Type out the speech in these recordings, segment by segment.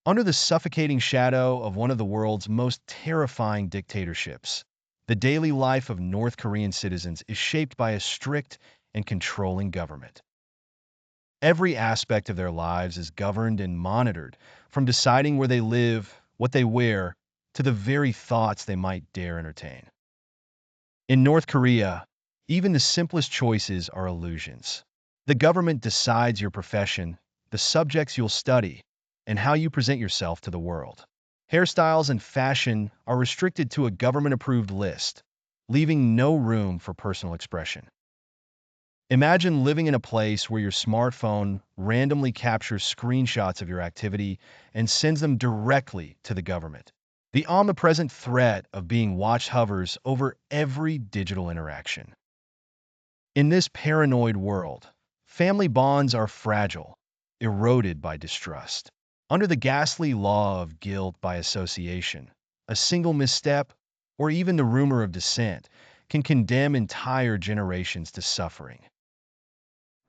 Under the suffocating shadow of one of the world's most terrifying dictatorships, the daily life of North Korean citizens is shaped by a strict and controlling government. Every aspect of their lives is governed and monitored, from deciding where they live, what they wear, to the very thoughts they might dare entertain. In North Korea, even the simplest choices are illusions. The government decides your profession, the subjects you'll study, and how you present yourself to the world. Hairstyles and fashion are restricted to a government-approved list, leaving no room for personal expression. Imagine living in a place where your smartphone randomly captures screenshots of your activity and sends them directly to the government. The omnipresent threat of being watched hovers over every digital interaction. In this paranoid world, family bonds are fragile, eroded by distrust. Under the ghastly law of guilt by association, a single misstep, or even the rumor of dissent, can condemn entire generations to suffering.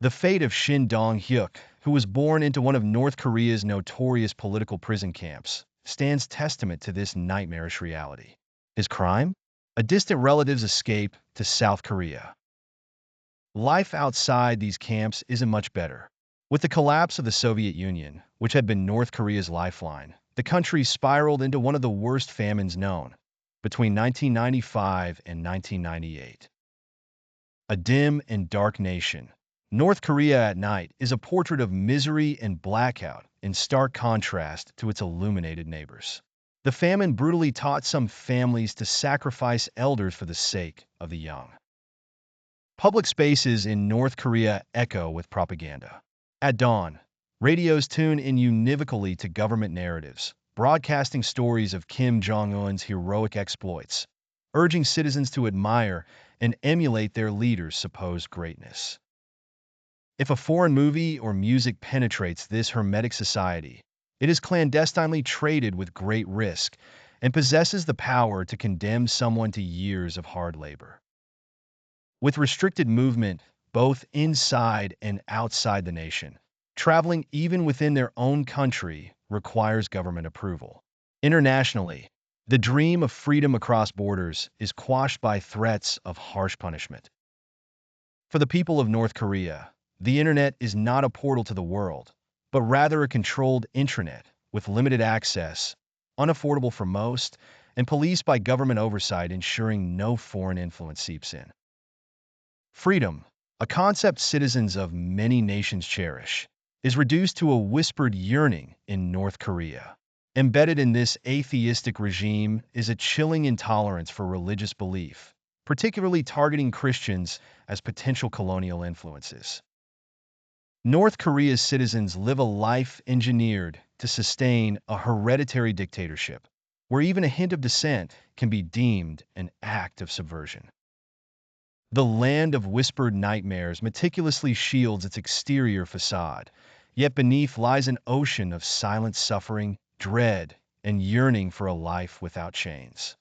The fate of Shin Dong-hyuk, who was born into one of North Korea's notorious political prison camps, stands testament to this nightmarish reality. His crime? A distant relative's escape to South Korea. Life outside these camps isn't much better. With the collapse of the Soviet Union, which had been North Korea's lifeline, the country spiraled into one of the worst famines known, between 1995 and 1998. A dim and dark nation, North Korea at night is a portrait of misery and blackout in stark contrast to its illuminated neighbors. The famine brutally taught some families to sacrifice elders for the sake of the young. Public spaces in North Korea echo with propaganda. At dawn, radios tune in univocally to government narratives, broadcasting stories of Kim Jong-un's heroic exploits, urging citizens to admire and emulate their leader's supposed greatness. If a foreign movie or music penetrates this hermetic society, it is clandestinely traded with great risk and possesses the power to condemn someone to years of hard labor. With restricted movement, both inside and outside the nation, traveling even within their own country requires government approval. Internationally, the dream of freedom across borders is quashed by threats of harsh punishment. For the people of North Korea, the internet is not a portal to the world, but rather a controlled intranet with limited access, unaffordable for most, and policed by government oversight ensuring no foreign influence seeps in. Freedom, a concept citizens of many nations cherish, is reduced to a whispered yearning in North Korea. Embedded in this atheistic regime is a chilling intolerance for religious belief, particularly targeting Christians as potential colonial influences. North Korea's citizens live a life engineered to sustain a hereditary dictatorship, where even a hint of dissent can be deemed an act of subversion. The land of whispered nightmares meticulously shields its exterior facade, yet beneath lies an ocean of silent suffering, dread, and yearning for a life without chains.